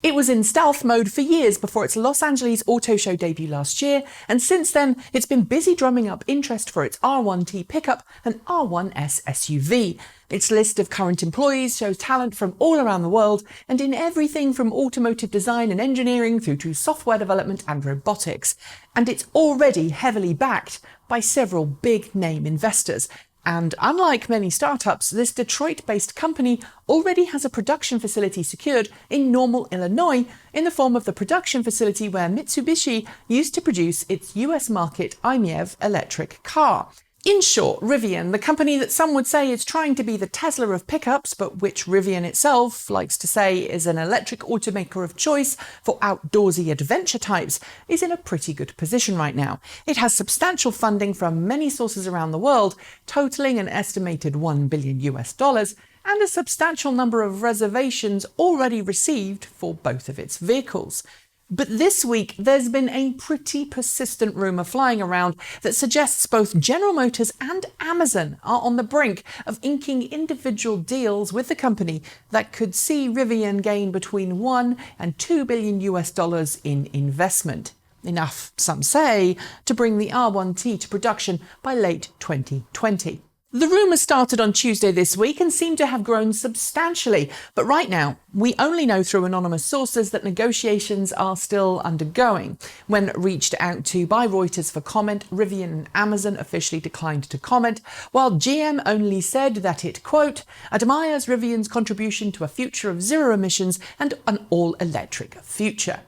It was in stealth mode for years before its Los Angeles Auto Show debut last year, and since then it's been busy drumming up interest for its R1T pickup and R1S SUV. Its list of current employees shows talent from all around the world and in everything from automotive design and engineering through to software development and robotics. And it's already heavily backed by several big-name investors. And unlike many startups, this Detroit-based company already has a production facility secured in Normal, Illinois, in the form of the production facility where Mitsubishi used to produce its US market i-MiEV electric car. In short, Rivian, the company that some would say is trying to be the Tesla of pickups, but which Rivian itself likes to say is an electric automaker of choice for outdoorsy adventure types, is in a pretty good position right now. It has substantial funding from many sources around the world, totaling an estimated $1 billion, and a substantial number of reservations already received for both of its vehicles. But this week, there's been a pretty persistent rumour flying around that suggests both General Motors and Amazon are on the brink of inking individual deals with the company that could see Rivian gain between $1 and $2 billion in investment. Enough, some say, to bring the R1T to production by late 2020. The rumours started on Tuesday this week and seem to have grown substantially, but right now we only know through anonymous sources that negotiations are still undergoing. When reached out to by Reuters for comment, Rivian and Amazon officially declined to comment, while GM only said that it, quote, admires Rivian's contribution to a future of zero emissions and an all-electric future.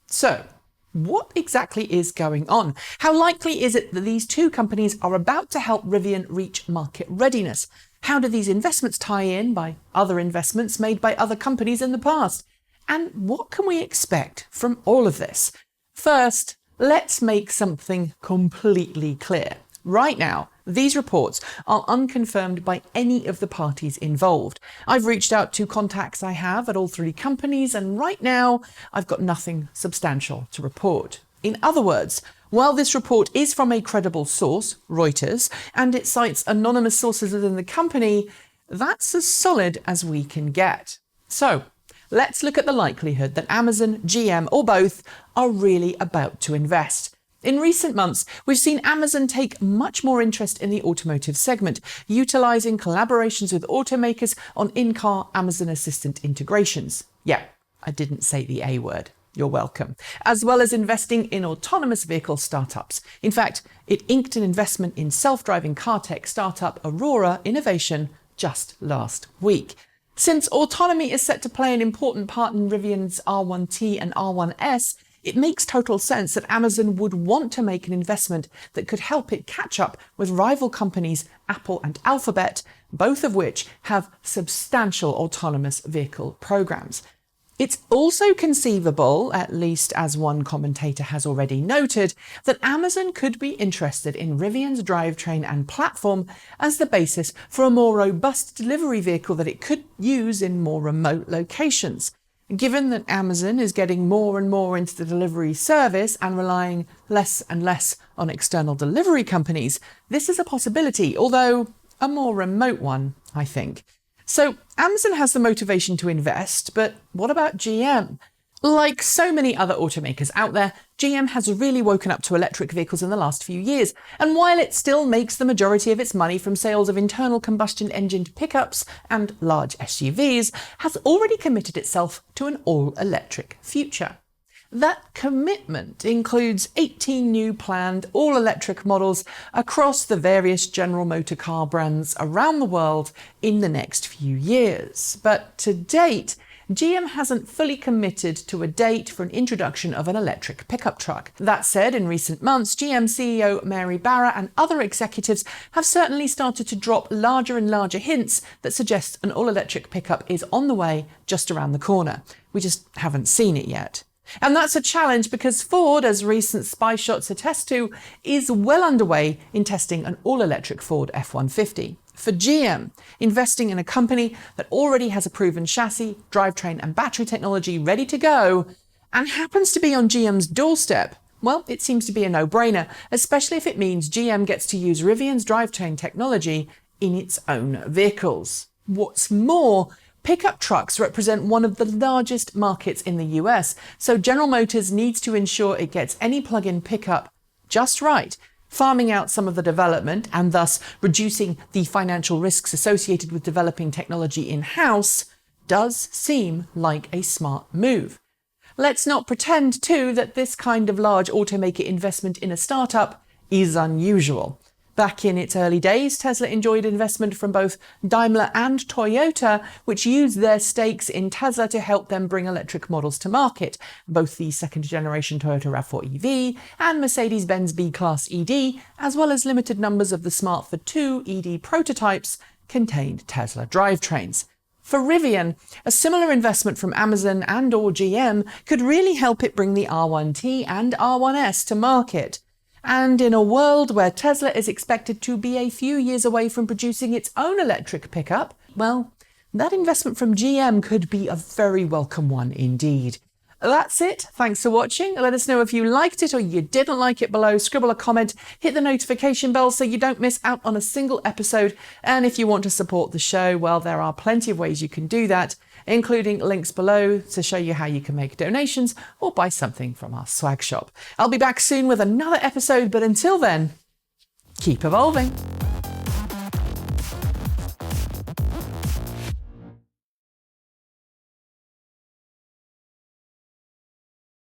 So, what exactly is going on? How likely is it that these two companies are about to help Rivian reach market readiness? How do these investments tie in by other investments made by other companies in the past? And what can we expect from all of this? First, let's make something completely clear. Right now, these reports are unconfirmed by any of the parties involved. I've reached out to contacts I have at all three companies, and right now I've got nothing substantial to report. In other words, while this report is from a credible source, Reuters, and it cites anonymous sources within the company, that's as solid as we can get. So, let's look at the likelihood that Amazon, GM, or both are really about to invest. In recent months, we've seen Amazon take much more interest in the automotive segment, utilising collaborations with automakers on in-car Amazon Assistant integrations. Yeah, I didn't say the A word. You're welcome. As well as investing in autonomous vehicle startups. In fact, it inked an investment in self-driving car tech startup Aurora Innovation just last week. Since autonomy is set to play an important part in Rivian's R1T and R1S, it makes total sense that Amazon would want to make an investment that could help it catch up with rival companies Apple and Alphabet, both of which have substantial autonomous vehicle programs. It's also conceivable, at least as one commentator has already noted, that Amazon could be interested in Rivian's drivetrain and platform as the basis for a more robust delivery vehicle that it could use in more remote locations. Given that Amazon is getting more and more into the delivery service and relying less and less on external delivery companies, this is a possibility, although a more remote one, I think. So Amazon has the motivation to invest, but what about GM? Like so many other automakers out there, GM has really woken up to electric vehicles in the last few years, and while it still makes the majority of its money from sales of internal combustion engined pickups and large SUVs, has already committed itself to an all-electric future. That commitment includes 18 new planned all-electric models across the various General Motors car brands around the world in the next few years. But to date, GM hasn't fully committed to a date for an introduction of an electric pickup truck. That said, in recent months, GM CEO Mary Barra and other executives have certainly started to drop larger and larger hints that suggest an all-electric pickup is on the way just around the corner. We just haven't seen it yet. And that's a challenge because Ford, as recent spy shots attest to, is well underway in testing an all-electric Ford F-150. For GM, investing in a company that already has a proven chassis, drivetrain and battery technology ready to go, and happens to be on GM's doorstep, well, it seems to be a no-brainer, especially if it means GM gets to use Rivian's drivetrain technology in its own vehicles. What's more, Pickup trucks represent one of the largest markets in the US, so General Motors needs to ensure it gets any plug-in pickup just right. Farming out some of the development and thus reducing the financial risks associated with developing technology in-house does seem like a smart move. Let's not pretend, too, that this kind of large automaker investment in a startup is unusual. Back in its early days, Tesla enjoyed investment from both Daimler and Toyota, which used their stakes in Tesla to help them bring electric models to market. Both the second-generation Toyota RAV4 EV and Mercedes-Benz B-Class ED, as well as limited numbers of the Smart for 2 ED prototypes, contained Tesla drivetrains. For Rivian, a similar investment from Amazon and or GM could really help it bring the R1T and R1S to market. And in a world where Tesla is expected to be a few years away from producing its own electric pickup, well, that investment from GM could be a very welcome one indeed. That's it. Thanks for watching. Let us know if you liked it or you didn't like it below. Scribble a comment, hit the notification bell so you don't miss out on a single episode. And if you want to support the show, well, there are plenty of ways you can do that, including links below to show you how you can make donations or buy something from our swag shop. I'll be back soon with another episode, but until then, keep evolving.